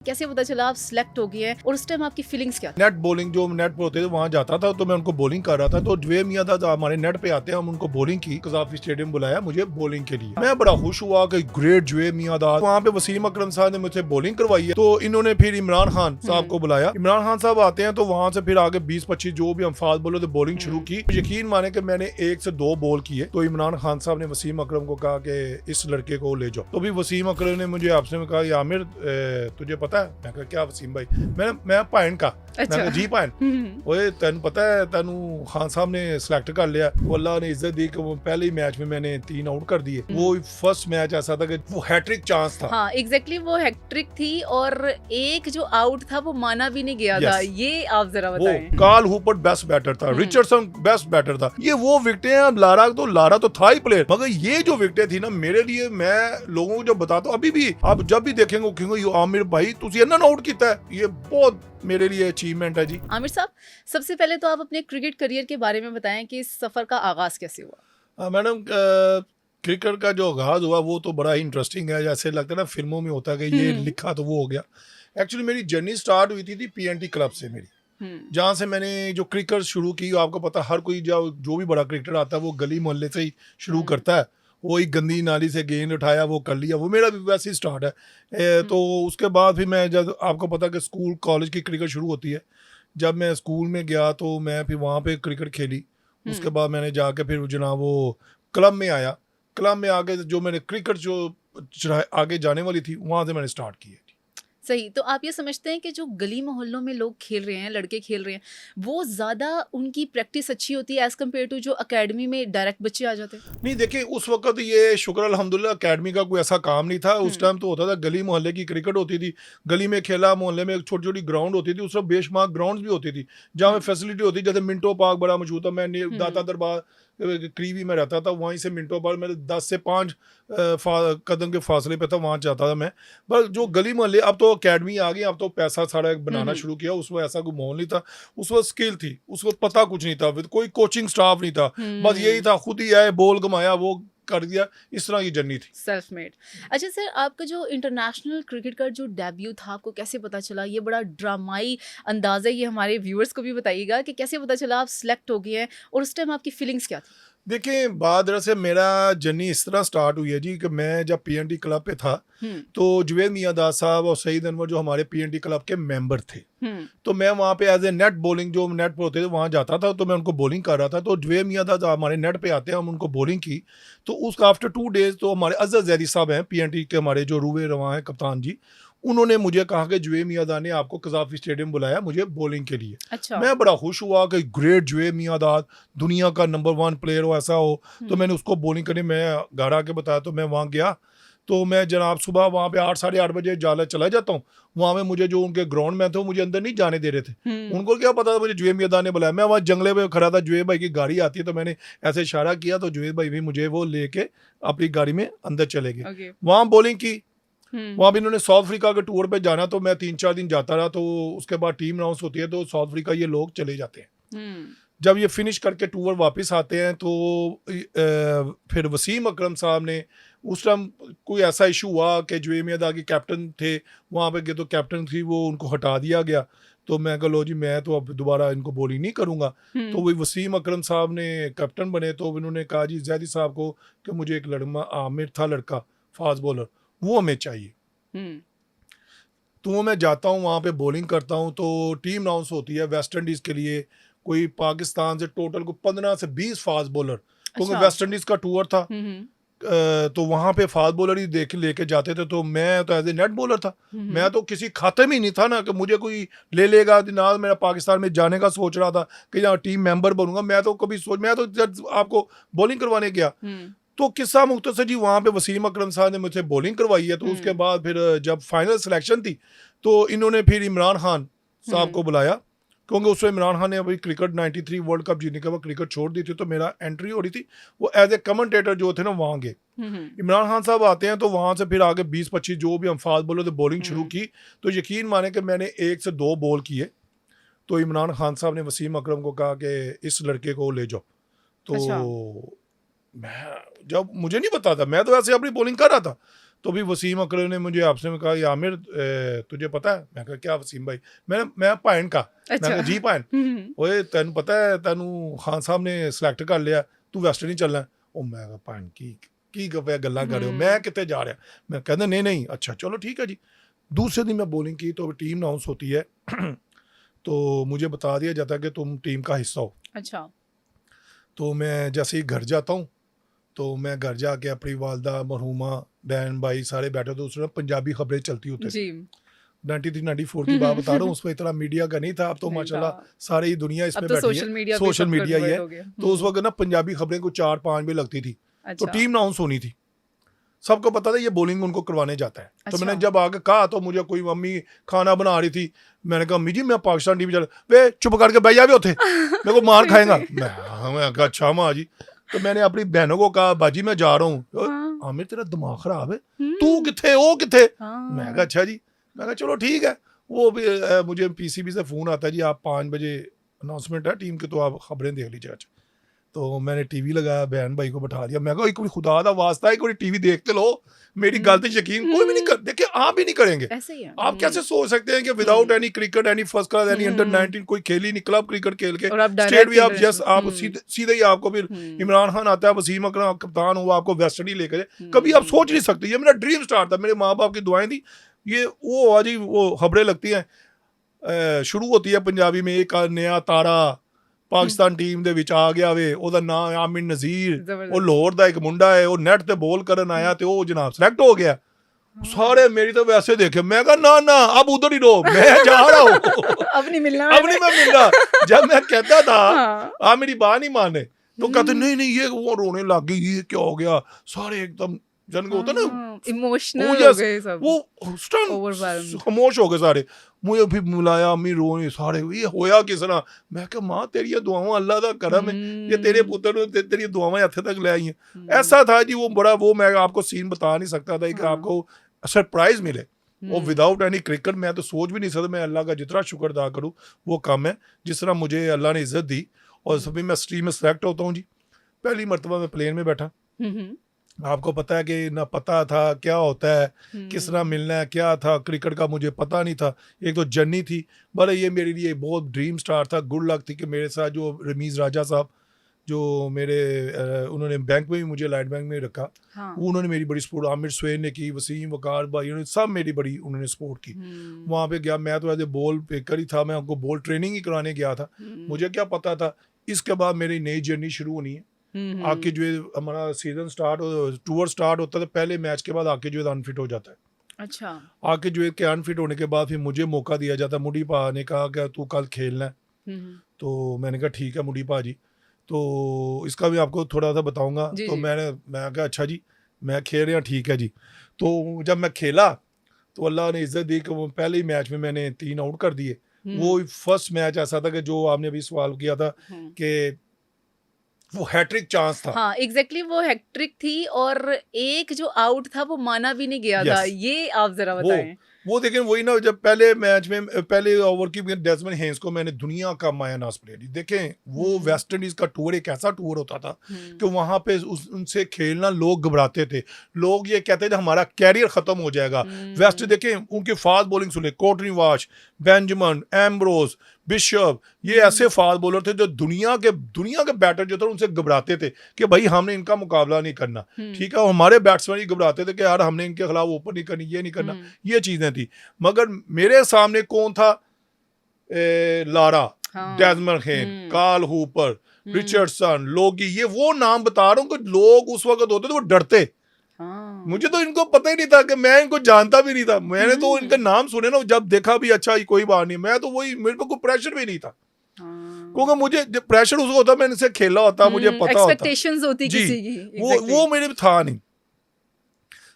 कैसे पता चला आप सिलेक्ट हो गए हैं और उस टाइम आपकी फीलिंग्स क्या थी? नेट बॉलिंग जो नेट पे होते थे वहां जाता था तो मैं उनको बॉलिंग कर रहा था तो जवेद मियां था हमारे नेट पे आते हैं हम उनको बॉलिंग की कजाफी स्टेडियम बुलाया मुझे बॉलिंग के लिए मैं बड़ा खुश हुआ कि ग्रेट जवेद मियां था वहाँ पे वसीम अकरम साहब ने मुझसे बॉलिंग करवाई है तो इन्होंने फिर इमरान खान साहब को बुलाया इमरान खान साहब आते हैं तो वहाँ से फिर आगे 20-25 जो भी हम फास्ट बॉलर थे बॉलिंग शुरू की यकीन माने कि मैंने 1 से 2 बॉल किए तो इमरान खान साहब ने वसीम अकरम को कहा कि इस लड़के को ले जाओ तो भी वसीम अकरम ने मुझे आपसे में कहा आमिर तुझे पता है मैं कहा क्या वसीम भाई मैं भैन का अच्छा। जी भैन ओए तेन पता है तेनू खान साहब ने सिलेक्ट कर लिया वो अल्लाह ने इज्जत दी कि वो पहले ही मैच में मैंने 3 आउट कर दिए वो फर्स्ट मैच ऐसा था कि वो हैट्रिक चांस था हाँ एग्जैक्टली वो हैट्रिक थी और एक जो आउट था वो माना भी नहीं गया था ये आप जरा वो बताएं। कार्ल हुपर बेस्ट बैटर था रिचर्डसन बेस्ट बैटर था ये वो विकेटें हैं लारा तो था ही प्लेयर मगर ये जो विकेटें थी ना मेरे लिए मैं लोगों को जब बताता हूँ अभी भी आप जब भी देखेंगे कहेंगे आमिर भाई तुझे इन्ना आउट किया है ये बहुत मेरे लिए अचीवमेंट है जी। आमिर साहब सबसे पहले तो आप अपने क्रिकेट करियर के बारे में बताएं कि इस सफर का आगाज कैसे हुआ। मैडम क्रिकेट का जो आगाज हुआ वो तो बड़ा ही इंटरेस्टिंग है जैसे लगता है ना फिल्मों में होता है कि ये लिखा तो वो हो गया। एक्चुअली मेरी जर्नी स्टार्ट हुई थी पीएनटी क्लब से मेरी जहाँ से मैंने जो क्रिकेट शुरू की आपको पता हर कोई जो भी बड़ा क्रिकेटर आता है वो गली मोहल्ले से ही शुरू करता है वो एक गंदी नाली से गेंद उठाया वो कर लिया वो मेरा भी वैसे ही स्टार्ट है तो उसके बाद फिर मैं जब आपको पता कि स्कूल कॉलेज की क्रिकेट शुरू होती है जब मैं स्कूल में गया तो मैं फिर वहाँ पे क्रिकेट खेली उसके बाद मैंने जाके फिर जनाब वो क्लब में आया क्लब में आगे जो मैंने क्रिकेट जो आगे जाने वाली थी वहाँ से मैंने स्टार्ट की है। सही तो आप ये समझते हैं कि जो गली मोहल्लों में लोग खेल रहे हैं लड़के खेल रहे हैं वो ज़्यादा उनकी प्रैक्टिस अच्छी होती है एज़ कम्पेयर टू जो अकेडमी में डायरेक्ट बच्चे आ जाते हैं? नहीं देखिए उस वक्त ये शुक्र अल्हम्दुलिल्लाह अकेडमी का कोई ऐसा काम नहीं था उस टाइम तो होता था गली मोहल्ले की क्रिकेट होती थी गली में खेला मोहल्ले में छोटी छोटी ग्राउंड होती थी उस समय बेशुमार ग्राउंड भी होती थी जहाँ में फैसिलिटी होती जैसे मिंटो पार्क बड़ा मशहूर था मैं दाता दरबार करीबी में रहता था वहीं से मिनटों पर मेरे 10 से 5 कदम के फासले पे था वहाँ जाता था मैं पर जो गली मोहल्ले अब तो अकेडमी आ गई अब तो पैसा सारा बनाना शुरू किया उस वक्त ऐसा कोई माहौल नहीं था उस वक्त स्किल थी उस वक्त पता कुछ नहीं था कोई कोचिंग स्टाफ नहीं था बस यही था खुद ही आए बॉल घुमाया वो कर दिया इस तरह की जर्नी थी सेल्फ मेड। अच्छा सर आपका जो इंटरनेशनल क्रिकेट का जो डेब्यू था आपको कैसे पता चला ये बड़ा ड्रामाई अंदाज़ है ये हमारे व्यूअर्स को भी बताइएगा कि कैसे पता चला आप सिलेक्ट हो गए हैं और उस टाइम आपकी फीलिंग्स क्या थी? देखिए बाद से मेरा जर्नी इस तरह स्टार्ट हुई है जी कि मैं जब पीएनटी क्लब पे था तो जवेद मियां दास साहब और सईद अनवर जो हमारे पीएनटी क्लब के मेंबर थे तो मैं वहाँ पे एज ए नेट बॉलिंग जो नेट पे होते थे वहाँ जाता था तो मैं उनको बॉलिंग कर रहा था तो जवेद मियां दास हमारे नेट पे आते हैं हम उनको बॉलिंग की तो उसका आफ्टर 2 डेज तो हमारे अजहर जैदी साहब हैं पीएनटी के हमारे जो रूबे रवा हैं कप्तान जी उन्होंने मुझे कहा कि जवेद मियां दास ने आपको कजाफी स्टेडियम बुलाया मुझे बॉलिंग के लिए। अच्छा। मैं बड़ा खुश हुआ कि ग्रेट जवेद मियां दास दुनिया का नंबर 1 प्लेयर हो ऐसा हो तो मैंने उसको बॉलिंग करने मैं घर आके बताया तो मैं वहाँ गया तो मैं जनाब सुबह वहाँ पे 8-8:30 बजे चला जाता हूँ वहाँ में मुझे जो उनके ग्राउंड में थे मुझे अंदर नहीं जाने दे रहे थे उनको क्या पता था मुझे जवेद मियां दास ने बुलाया मैं वहाँ जंगले पे खड़ा था जवेद भाई की गाड़ी आती है तो मैंने ऐसे इशारा किया तो जवेद भाई भी मुझे वो लेके अपनी गाड़ी में अंदर चले गए वहाँ बॉलिंग की वहाँ भी इन्होंने साउथ अफ्रीका के टूर पे जाना तो मैं 3-4 दिन जाता रहा तो उसके बाद टीम अनाउंस होती है तो साउथ अफ्रीका ये लोग चले जाते हैं जब ये फिनिश करके टूर वापस आते हैं तो फिर वसीम अकरम साहब ने उस टाइम कोई ऐसा इशू हुआ कि जवेद मियां दास के कैप्टन थे वहाँ पे तो कैप्टन थी वो उनको हटा दिया गया तो मैं कहा लो जी मैं तो अब दोबारा इनको बॉलिंग नहीं करूँगा तो वही वसीम अकरम साहब ने कैप्टन बने तो उन्होंने कहा जी जैदी साहब को कि मुझे एक लड़का आमिर था लड़का फास्ट बॉलर वो हमें चाहिए तो मैं जाता हूँ वहाँ पे बॉलिंग करता हूँ तो टीम अनाउंस होती है वेस्ट इंडीज़ के लिए कोई पाकिस्तान से टोटल को 15 से 20 फास्ट बॉलर क्योंकि वेस्ट इंडीज़ का टूर था तो वहाँ पे फास्ट बॉलर ही देख लेके जाते थे तो मैं तो एज ए नेट बॉलर था मैं तो किसी खाते में ही नहीं था ना कि मुझे कोई ले लेगा ना मेरा पाकिस्तान में जाने का सोच रहा था कि यहाँ टीम मेंबर बनूंगा मैं तो कभी मैं तो जब आपको बॉलिंग करवाने गया तो किस्सा मुख्तसर जी वहाँ पे वसीम अकरम साहब ने मुझसे बॉलिंग करवाई है तो उसके बाद फिर जब फाइनल सिलेक्शन थी तो इन्होंने फिर इमरान खान साहब को बुलाया क्योंकि उसमें इमरान खान ने अभी क्रिकेट 93 वर्ल्ड कप जीतने के बाद क्रिकेट छोड़ दी थी तो मेरा एंट्री हो रही थी वो एज ए कमेंटेटर जो थे ना वहाँ गए इमरान खान साहब आते हैं तो वहाँ से फिर आगे 20-25 जो भी हम फास्ट बॉलर थे बॉलिंग शुरू की तो यकीन माने कि मैंने 1 से 2 बॉल किए तो इमरान खान साहब ने वसीम अकरम को कहा कि इस लड़के को ले जाओ तो मैं जब मुझे नहीं पता था मैं तो ऐसे अपनी बॉलिंग कर रहा था तो भी वसीम अकरम ने मुझे आपसे में कहा कि आमिर तुझे पता है? मैं कहा क्या वसीम भाई? मैं भैन का मैं अच्छा कहा जी भैन ओए तेन पता है तेनू खान साहब ने सिलेक्ट कर लिया तू वैस्ट नहीं चलना ਉਹ ਮੈਂ ਕਿਹਾ ਭੈਣ ਕੀ ਗੱਲਾਂ ਕਰ ਰਹੇ ਹੋ मैं कितने जा रहा मैं कहते नहीं अच्छा चलो ठीक है जी दूसरे दिन मैं बॉलिंग की तो टीम अनाउंस होती है तो मुझे बता दिया जाता है कि तुम टीम का हिस्सा हो अच्छा तो मैं जैसे ही घर जाता हूँ तो मैं घर जाके अपनी वालदा मरहूमा डैन भाई सारे बैठे तो उस समय पंजाबी खबरें चलती होती जी 93 94 की बात बता रहा हूँ उसमें इतना मीडिया का नहीं था अब तो नहीं माशाल्लाह था। सारी ही दुनिया अब इसमें तो बैठी सोशल है मीडिया पे सोशल सब मीडिया ही कन्वर्ट है हो गया तो उस वक्त ना पंजाबी खबरें को 4-5 बजे लगती थी तो अच्छा टीम अनाउंस होनी थी सबको पता था ये बॉलिंग उनको करवाने जाता है तो अच्छा मैंने जब आगे कहा तो मुझे कोई मम्मी खाना बना रही थी मैंने कहा अम्मी जी मैं पाकिस्तान टीम चल वे चुप करके बैठ जावे उठे मेरे को मार खाएगा मैं कहा अच्छा माँ जी तो मैंने अपनी बहनों को कहा बाजी मैं जा रहा हूँ हाँ आमिर तेरा दिमाग खराब है तू हम्म, किथे वो किथे मैं हाँ कहा अच्छा जी मैं कहा चलो ठीक है वो भी मुझे पीसीबी से फ़ोन आता है जी आप 5 बजे अनाउंसमेंट है टीम की तो आप खबरें देख लीजिए अच्छा तो मैंने टीवी लगाया बहन भाई को बैठा दिया मैं कहा कोई खुदा दा वास्ता है कोई टीवी देखते लो मेरी गल पे यकीन कोई भी नहीं कर देखिए आप भी नहीं करेंगे ऐसे ही है आप कैसे सोच सकते हैं कि without any cricket any first class any under hmm, 19 कोई खेल ही नहीं क्लब क्रिकेट खेल के और आप स्टेट डायरेक्ट भी आप यस इंटरनेशनल आप सीधे सीधे ही आपको फिर इमरान खान आता है वसीम अकरम कप्तान हुआ आपको वेस्ट इंडीज लेकर जाए कभी आप सोच नहीं सकते ये मेरा ड्रीम स्टार था मेरे माँ बाप की दुआएं थी ये वो आज ही वो खबरें लगती हैं शुरू होती है पंजाबी में एक नया तारा ਪਾਕਿਸਤਾਨ ਟੀਮ ਦੇ ਵਿੱਚ ਆ ਗਿਆ ਵੇ ਉਹਦਾ ਨਾਮ ਆਮਿਰ ਨਜ਼ੀਰ ਉਹ ਜ਼ਬਰਦस्त ਲਾਹੌਰ ਦਾ ਇੱਕ ਮੁੰਡਾ ਹੈ ਉਹ ਨੈਟ ਤੇ ਬੋਲ ਕਰਨ ਆਇਆ ਤੇ ਉਹ ਜਨਾਬ ਸਿਲੈਕਟ ਹੋ ਗਿਆ सारे मेरी तो वैसे देखे मैं कहा ना अब उधर ही रहो मैं जा रहा हूँ अब नहीं मिलना अब नहीं मैं मिल रहा जब मैं कहता था हाँ आप मेरी बात नहीं माने तो कहते नहीं ये वो रोने लग गई ये क्या हो गया सारे एकदम जन को होता ना इमोशनल वो हो यस गए सब वो स्टन Overwhelmed. खामोश हो गए सारे मुझे फिर मिलाया अम्मी रोने सारे ये होया किस तरह मैं कहा माँ तेरी दुआवां अल्लाह दा करम है ये तेरे पुत्र ने तेरी दुआवां हथे तक ले आई हैं ऐसा था जी वो बड़ा वो मैं आपको सीन बता नहीं सकता था कि हाँ। आपको सरप्राइज मिले वो विदाउट एनी क्रिकेट मैं तो सोच भी नहीं सकता मैं अल्लाह का जितना शुक्र अदा करूँ वो कम है जिस तरह मुझे अल्लाह ने इज्जत दी और सभी मैं स्ट्रीम में सेलेक्ट होता हूँ जी पहली मरतबा मैं प्लेन में बैठा आपको पता है कि ना पता था क्या होता है किस तरह मिलना है क्या था क्रिकेट का मुझे पता नहीं था एक तो जर्नी थी भले ये मेरे लिए बहुत ड्रीम स्टार था गुड लक थी कि मेरे साथ जो रमीज़ राजा साहब जो मेरे उन्होंने बैंक में भी मुझे लाइट बैंक में रखा हाँ उन्होंने मेरी बड़ी सपोर्ट आमिर सुहेल ने की वसीम वकार भाई उन्होंने सब मेरी बड़ी उन्होंने सपोर्ट की वहाँ पे गया मैं तो एज ए बॉल पेकर ही था मैं उनको बॉल ट्रेनिंग ही कराने गया था मुझे क्या पता था इसके बाद मेरी नई जर्नी शुरू होनी है आके जो है हमारा सीजन स्टार्ट टूर स्टार्ट होता है तो पहले मैच के बाद आके जो है अनफिट हो जाता है अच्छा आके जो है कि अनफिट होने के बाद फिर मुझे मौका दिया जाता है मुडी पा ने कहा कि तू कल खेलना है तो मैंने कहा ठीक है मुडी पा जी तो इसका भी आपको थोड़ा सा बताऊंगा जी, तो जी। मैं कहा अच्छा जी मैं खेल रहा ठीक है जी तो जब मैं खेला तो अल्लाह ने इज्जत दी कि वो पहले ही मैच में मैंने 3 आउट कर दिए वो फर्स्ट मैच ऐसा था कि जो आपने अभी सवाल किया था कि वो हैट्रिक चांस था हाँ एग्जैक्टली वो हैट्रिक थी और एक जो आउट था वो माना भी नहीं गया था Yes. ये आप जरा बताएं वो लेकिन वही ना जब पहले मैच में पहले ओवर की डेजमंड हेन्स को मैंने दुनिया का मायानाज प्लेयर देखें वो वेस्ट इंडीज का टूर एक ऐसा टूर होता था कि वहां पे उनसे खेलना लोग घबराते थे लोग ये कहते थे हमारा कैरियर खत्म हो जाएगा वेस्ट देखें उनकी फास्ट बॉलिंग सुने कोटनी वाश बेंजमन एम्ब्रोज बिशप ये ऐसे फास्ट बॉलर थे जो दुनिया के बैटर जो थे उनसे घबराते थे कि भाई हमने इनका मुकाबला नहीं करना ठीक है हमारे बैट्समैन ही घबराते थे कि यार हमने इनके खिलाफ ओपन नहीं करनी ये नहीं करना ये चीजें थी मगर मेरे सामने कौन था लारा हाँ। डेजमंड हेन कार्ल हूपर रिचर्डसन लोगी ये वो नाम बता रहा हूँ कि लोग उस वक्त होते थे वो डरते हाँ मुझे तो इनको पता ही नहीं था कि मैं इनको जानता भी नहीं था मैंने तो इनका नाम सुने ना जब देखा भी अच्छा कोई बात नहीं मैं तो वही मेरे पे कोई प्रेशर भी नहीं था क्योंकि मुझे जब प्रेशर उसको होता मैं इनसे खेला होता मुझे पता होता एक्सपेक्टेशंस होती जी किसी की वो मेरे में था नहीं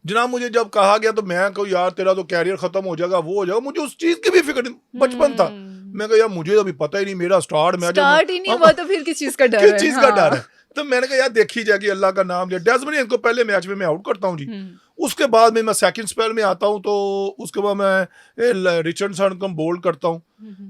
जनाब मुझे जब कहा गया तो मैं कहूँ यार तेरा तो कैरियर खत्म हो जाएगा वो हो जाएगा मुझे उस चीज की भी फिक्र नहीं बचपन था मैं कहा यार मुझे अभी पता ही नहीं मेरा स्टार्ट ही नहीं हुआ तो फिर किस चीज का डर है किस चीज का डर है तो मैंने कहा यार देखी जाएगी अल्लाह का नाम लिया डेजमंड इनको पहले मैच में मैं आउट करता हूँ जी उसके बाद में मैं सेकंड स्पेल में आता हूँ, तो उसके बाद मैं रिचर्डसन को बोल्ड करता हूँ।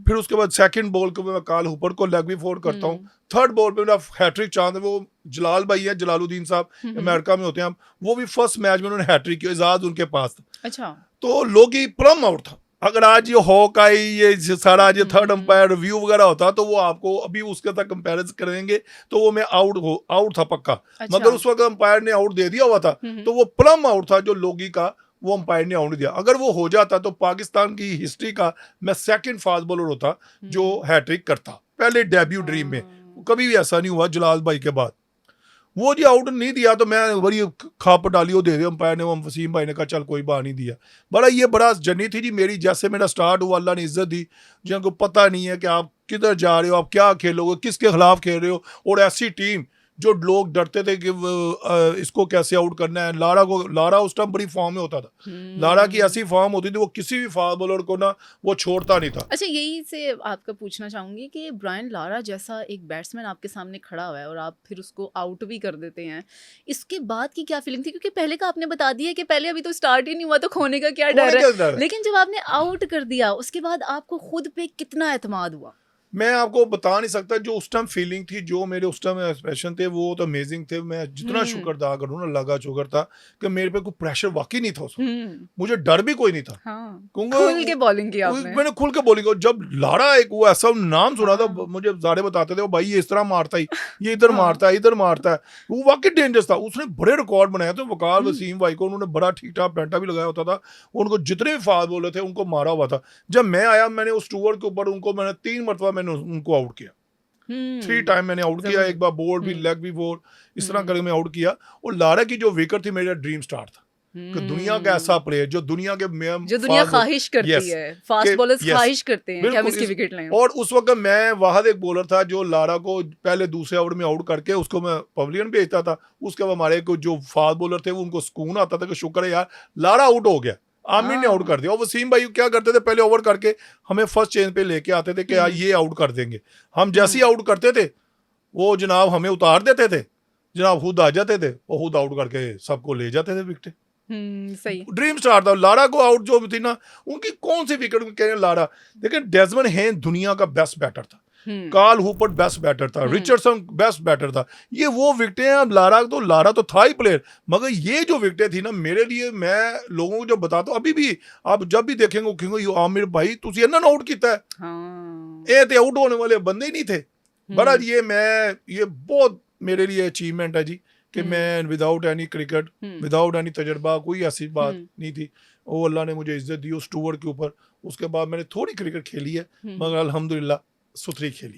फिर उसके बाद सेकंड बॉल को मैं काल हुपर को लेग भी फोर्ड करता हूँ। थर्ड बॉल पे मेरा हैट्रिक चांद है, वो जलाल भाई है, जलालुद्दीन साहब अमेरिका में होते हैं, वो भी फर्स्ट मैच में उन्होंने हैट्रिक किया, एजाज उनके पास था। अच्छा। तो लोगी प्लम आउट था। अगर आज ये हॉक आई, ये सारा आज ये थर्ड अंपायर रिव्यू वगैरह होता तो वो आपको अभी उसके साथ कंपैरिजन करेंगे तो वो मैं आउट था पक्का। अच्छा। मगर उस वक्त अंपायर ने आउट दे दिया हुआ था, तो वो प्लम आउट था जो लोगी का, वो अंपायर ने आउट दिया। अगर वो हो जाता तो पाकिस्तान की हिस्ट्री का मैं सेकंड फास्ट बॉलर होता जो हैट्रिक करता, पहले डेब्यू ड्रीम में। कभी भी ऐसा नहीं हुआ जलाल भाई के बाद। वो जी आउट नहीं दिया तो मैं बड़ी खाप डाली, वो दे दे अंपायर ने, वो वसीम भाई ने कहा चल कोई बात नहीं दिया। बड़ा ये बड़ा जर्नी थी जी मेरी, जैसे मेरा स्टार्ट हुआ, अल्लाह ने इज्जत दी। जिनको पता नहीं है कि आप किधर जा रहे हो, आप क्या खेलोगे, किसके खिलाफ खेल रहे हो, और ऐसी टीम जो लोग डरते थे कि इसको कैसे आउट करना है। लारा उस टाइम बड़ी फॉर्म में होता था। लारा की ऐसी फॉर्म होती थी, वो किसी भी फास्ट बॉलर को ना वो छोड़ता नहीं था। अच्छा, यही से आपका पूछना चाहूंगी कि ब्रायन लारा जैसा एक बैट्समैन आपके सामने खड़ा हुआ है और आप फिर उसको आउट भी कर देते हैं, इसके बाद की क्या फीलिंग थी? क्योंकि पहले का आपने बता दिया कि पहले अभी तो स्टार्ट ही नहीं हुआ तो खोने का क्या डर है, लेकिन जब आपने आउट कर दिया उसके बाद आपको खुद पे कितना एतमाद हुआ? मैं आपको बता नहीं सकता। जो उस टाइम फीलिंग थी, जो मेरे उस टाइम एक्सप्रेशन थे, वो तो अमेजिंग थे। मैं जितना शुक्र अदा करूँ ना, अल्लाह का शुक्र था कि मेरे पे कोई प्रेशर वाकई नहीं था उस वक्त। मुझे डर भी कोई नहीं था। हाँ, खुल के बॉलिंग की आपने। मैंने खुल के बॉलिंग। जब लारा एक वो ऐसा नाम सुना था, मुझे सारे बताते थे भाई ये इस तरह मारता ही, ये इधर मारता है, इधर मारता है। वो वाकई डेंजरस था। उसने बड़े रिकॉर्ड बनाए थे। वकार वसीम भाई को उन्होंने बड़ा ठीक ठाक पेंटा भी लगाया होता था। उनको जितने भी फास्ट बॉलर थे उनको मारा हुआ था। जब मैं आया, मैंने उस टूर के ऊपर मैंने 3 मरतबा मैंने उनको आउट किया। 3 टाइम मैंने आउट किया। एक बार बोल्ड भी, लेग भी फोर, इस तरह करके मैं आउट किया। और लारा की जो विकेट थी, मेरा ड्रीम स्टार्ट था कि दुनिया का ऐसा प्लेयर जो दुनिया ख्वाहिश करती है, फास्ट बॉलर्स ख्वाहिश करते हैं कि हम इसकी विकेट लें। और उस वक्त मैं वाहद एक बॉलर था जो लारा को पहले दूसरे ओवर में आउट करके उसको मैं पवेलियन भेजता था। उसके बाद हमारे को जो फास्ट बॉलर थे उनको सुकून आता था कि शुक्र है यार लारा आउट हो गया, आमिर ने आउट कर दिया। और वसीम भाई क्या करते थे, पहले ओवर करके हमें फर्स्ट चेंज पे लेके आते थे कि यार ये आउट कर देंगे। हम जैसे ही आउट करते थे वो जनाब हमें उतार देते थे, जनाब खुद आ जाते थे, वो खुद आउट करके सबको ले जाते थे विकेट। सही ड्रीम स्टार था। लारा को आउट जो थी ना, उनकी कौन सी विकेट कह रहे हैं लारा, लेकिन डेजमंड हेन दुनिया का बेस्ट बैटर था, कार्ल हुपर बेस्ट बैटर था, रिचर्डसन बेस्ट बैटर था। ये वो विकेटें हैं। अब लारा तो था ही प्लेयर, मगर ये जो विकेटें थी ना मेरे लिए, मैं लोगों को जब बताता हूँ, अभी भी आप जब भी देखेंगे आमिर भाई तुसी इन्होंने आउट किया है, ये तो आउट होने वाले बंदे ही नहीं थे। बड़ा ये बहुत मेरे लिए अचीवमेंट है जी कि मैं without any cricket, without any तजर्बा, कोई ऐसी बात नहीं थी। वो अल्लाह ने मुझे इज्जत दी उस टूर के ऊपर। उसके बाद मैंने थोड़ी क्रिकेट खेली है, मगर अल्हम्दुलिल्लाह सुथरी खेली।